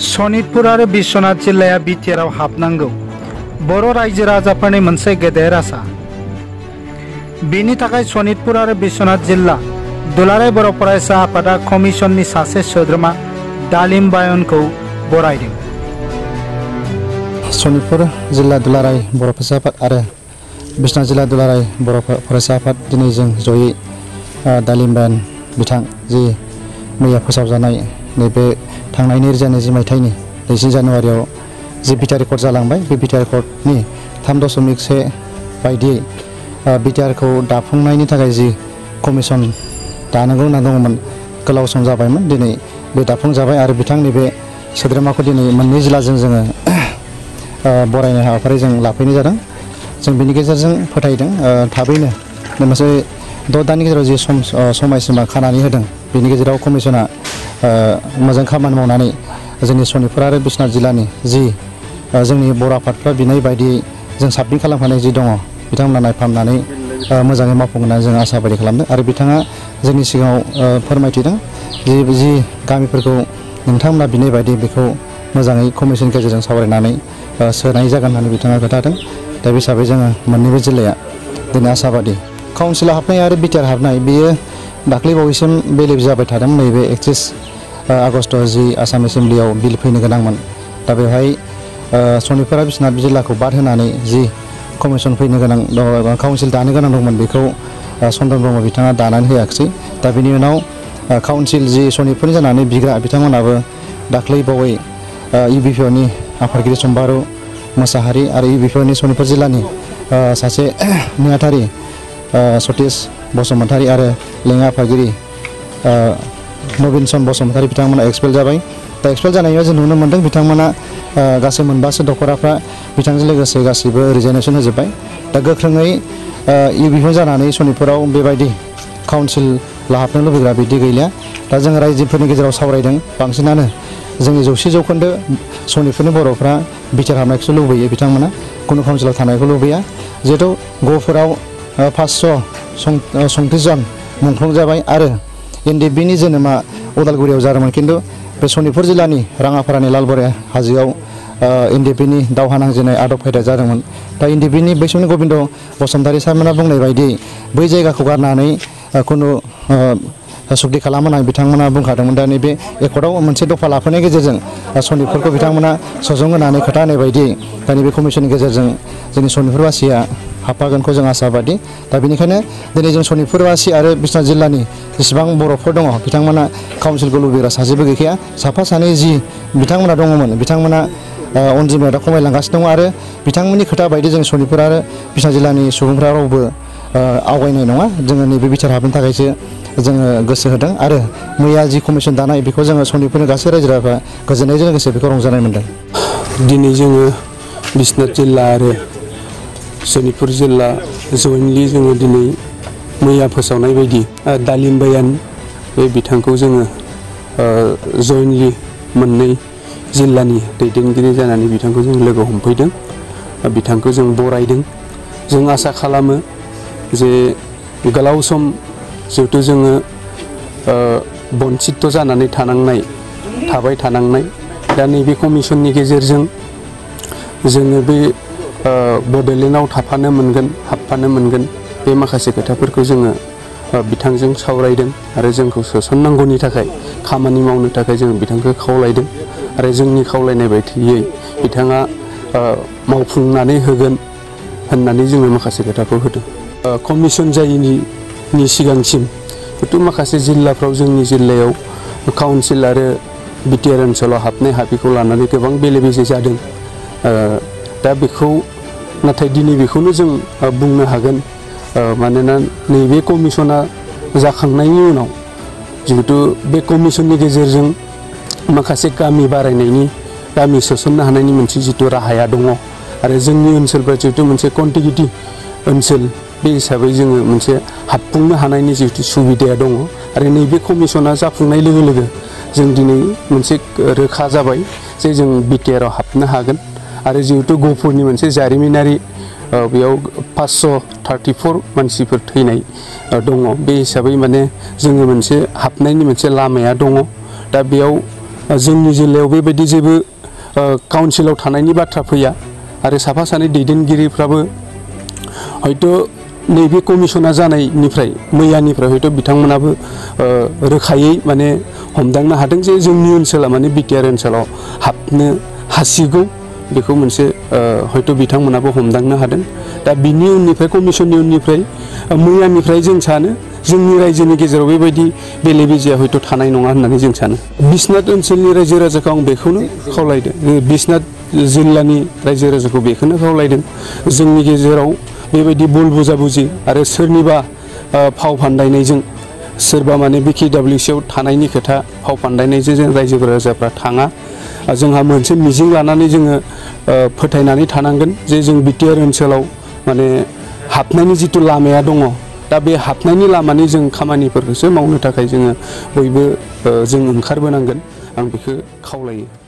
सनितपुर आरो बिश्वनाथ जिल्लाया बिटिआरआव हाबनांगौ बर' रायजो राजाफोरनि मोनसे गेदेर आसा। बेनि थाखाय सनितपुर आरो बिश्वनाथ जिल्ला दुलाराय बर' फरायसा आफादा कमिसननि सासे सोद्रोमा दालिम बायनखौ बरायदों। सनितपुर जिल्ला दुलाराय बर' फरायसा आफाद आरो बिश्वनाथ जिल्ला दुलाराय बर' फरायसा आफाद दिनै जों जयै दालिम बायन बिथां जि मैया फोसावजानाय नैबे थांनाय 2020 मायथाइनि 20 जानुवारियाव जि बिटिआर रेकर्ड जालांबाय, बे बिटिआर रेकर्डनि 3.1 बायदियै बिटिआरखौ दाफुंनायनि थाखाय जि कमिसन दानांगौ होनना दङमोन गोलाव सम जाबायमोन। दिनै बे दाफुंजाबाय आरो बिथांनि बे सोद्रोमाखौ दिनै मोननै जिल्लाजों जोङो बरायनाय हाबाफारि जों लाफैनाय जादों। जों बेनि गेजेरजों फोथायदों थाबैनो मोनसे 6 दाननि गेजेराव जि समायसीमा खानानै होदों, बेनि गेजेराव कमिसना मोजां खामानि मावनानै जोंनि सनितपुर आरो बिश्वनाथ जिल्लानि जि जोंनि बर' आफादफ्रा बिनाय बायदियै जों साबमिट खालामखानाय जि दङ, बिथांमोना नायफामनानै मोजाङै मावफुंगोन होननानै जों आसाबादि खालामदों। आरो बिथाङा जोंनि सिगाङाव फोरमायथिदों जि गामिफोरखौ नोंथांमोना बिनाय बायदि बेखौ मोजाङै कमिसननि गेजेरजों सावरायनानै सोनाय जागोन होननानै बिथाङा खोन्थादों। दा बे हिसाबै जोङो मोननैबो जिल्लाया दिनै आसाबादि। काउन्सिलाव हाबनाय आरो बिटिआर हाबनाय बेयो दाख्लै बावैसिम बेले जाबाय थादों। नैबे 31 आगस्ट जि आसाम एसेम्ब्लियाव बिल फैनो गोनांमोन, दा बेवहाय सनितपुर आरो बिश्वनाथ जिल्लाखौ बाद होनानै जि कमिसन फैनो गोनां काउन्सिल दानो गोनां दंमोन, बेखौ चन्द्रन ब्रह्म बिथाङा दानानै होआखिसै। दा बेनि उनाव काउन्सिल जि सनितपुरनि जानानै बिग्रा बिथांमोनाबो दाख्लै बावै इउबिपिअनि आफादगिरि सम्बारु मोसाहारि आरो इउबिपिअनि सनितपुर जिल्लानि सासे नेहाथारि सतीश बसुमतारी आरो लेङाइ आफादगिरि नबिनसन बसुमतारी बिथांमोना एक्सपेल जाबाय। दा एक्सपेल जानायाव जों नुनो मोन्दों बिथांमोना गासै 9 दखराफ्रा बिथांजों लोगोसे गासिबो रिजाइनेसन होजोब्बाय। दा गोख्रोङै इउबिपिअ जानानै सनितपुराव बेबायदि काउन्सिल लाहाबनो लुबैग्रा बिदि गैलिया। दा जों रायजोफोरनि गेजेराव सावरायदों, बांसिनानो जोंनि 100% सनितपुरनि बर'फ्रा बिटिआर हाबनायखौसो लुबैयो, बिथांमोना खुनु काउन्सिलाव थानायखौ लुबैया। जिहेथु गफुराव 537 जन मुंख्लं जाबाय आरो एनडिएफबिनि जोनोमा उदालगुरियाव जादोंमोन, खिन्थु बे सनितपुर जिल्लानि राङापारानि लालबरे हाजोआव एनडिएफबिनि दावहा नांजेननाय आदब खायदा जादोंमोन। दा एनडिएफबिनि बै समनि गबिन्द बसुमतारी सारमोना बुंनाय बायदि बै जायगाखौ गारनानै खुनु सुक्ति खालामो होननानै बिथांमोना बुंखादोंमोन। दा नैबे एकर्डआव मोनसे दफा लाफैनायनि गेजेरजों सनितपुरखौ बिथांमोना सजं होनानै खोथा होनाय बायदि दा नैबे कमिसननि गेजेरजों जोंनि सनितपुरबासिया हाबफागोनखौ जों आसाबादि। दा बेनिखायनो दिनै जों सनितपुरबासि आरो बिश्वनाथ जिल्लानि जेसेबां बर'फोर दङ, बिथांमोना काउन्सिलखौ लुबैग्रा सासेबो गैखाया। साफा सानै जि बिथांमोना दङमोन, बिथांमोना अनजिमाया दा खमायलांगासिनो दङ आरो बिथांमोननि खोथा बायदि जों सनितपुर आरो बिश्वनाथ जिल्लानि सुबुंफ्रा रावबो आवगायनाय नङा। जोङो नैबे बिटिआर हाबनो थाखायसो जोङो गोसो होदों आरो मैया जि कमिसन दानाय बेखौ जोङो सनितपुरनि गासै रायजो राजाफ्रा गोजोननायजों लोगोसे बेखौ रंजानाय मोन्दों। दिनै जोङो बिश्वनाथ जिल्ला आरो सनितपुर जिल्ला जयेन्टलि जोङो दिनै मैया फोसावनाय बायदि दालिम बायान बे बिथांखौ जोङो जयेन्टलि मोननै जिल्लानि दैदेनगिरि जानानै बिथांखौ जों लोगो हमफैदों, बिथांखौ जों बरायदों। जों आसा खालामो जे गोलाव सम जिहेथु जोङो बन्सित जानानै थाबाय थानांनाय, दा नैबे कमिसननि गेजेरजों जोङो बे बड'लेण्डआव हाबफानो मोनगोन बे माखासे खोथाफोरखौ जोङो बिथांजों सावरायदों आरो जोंखौ सोसननांगौनि थाखाय खामानि मावनो थाखाय जों बिथांखौ खावलायदों आरो जोंनि खावलायनाय बायदियै बिथाङा मावफुंनानै होगोन होननानै जोङो माखासे खोथाखौ होदों। कमिसन जायैनि सिगांसिम जिहेथु माखासे जिल्लाफ्राव जोंनि जिल्लायाव काउन्सिल आरो बिटिआर ओनसोलाव हाबनाय हाबिखौ लानानै गोबां बेले बेजे जादों। दा बेखौ नाथाय दिनै बेखौनो जों बुंनो हागोन, मानोना नैबे कमिसना जाखांनायनि उनाव जिहेतु बे कमिसननि गेजेरजों माखासे गामि बारायनायनि, गामि सोसननो हानायनि मोनसे जिथु राहाया दङ आरो जोंनि ओनसोलफ्रा जिहेतु मोनसे कन्टिगिउटि ओनसोल, बे हिसाबै जोङो मोनसे हाबफुंनो हानायनि जिहेतु सुबिदाया दङ आरो नैबे कमिसना जाफुंनाय लोगो लोगो जों दिनै मोनसे रोखा जाबाय जे जों बिटिआरआव हाबनो हागोन। आरो जिहेतु गहपुरनि मोनसे जारिमिनारि बेयाव 534 मानसिफोर थैनाय दङ, बे हिसाबै माने जोङो मोनसे हाबनायनि मोनसे लामाया दङ। दा बेयाव जोंनि जिल्लायाव बेबायदि जेबो काउन्सिलाव थानायनि बाथ्रा फैया आरो साफा सानै दैदेनगिरिफ्राबो हयथ' नैबे कमिसना जानायनिफ्राय मैयानिफ्राय हयथ' बिथांमोनाबो रोखायै माने हमदांनो हादों जे जोंनि ओनसोला माने बिटिआर ओनसोलाव हाबनो हासिगौ बेखौ मोनसे हयथ' बिथांमोनाबो हमदांनो हादों। दा बिनि उननिफ्राय कमिसननि उननिफ्राय मैयानिफ्राय जों सानो जोंनि रायजोनि गेजेराव बेबायदि बेले बेजेया हयथ' थानाय नङा होननानै जों सानो। बिश्वनाथ ओनसोलनि रायजो राजाखौ आं बेखौनो खावलायदों, बिश्वनाथ जिल्लानि रायजो राजाखौ बेखौनो खावलायदों जोंनि गेजेराव बेबायदि बल बुजाबुजि आरो सोरनिबा फाव फान्दायनायजों सोरबा माने BKWCआव थानायनि खोथा फाव फान्दायनायजों जों रायजो राजाफ्रा थाङा। जोंहा मोनसे मिजिं लानानै जोङो फोथायनानै थानांगोन जे जों बिटिआर ओनसोलाव माने हाबनायनि जिथु लामाया दङ, दा बे हाबनायनि लामानि जों खामानिफोरखौसो मावनो थाखाय जोङो बयबो जों ओंखारबोनांगोन। आं बेखौ खावलायो।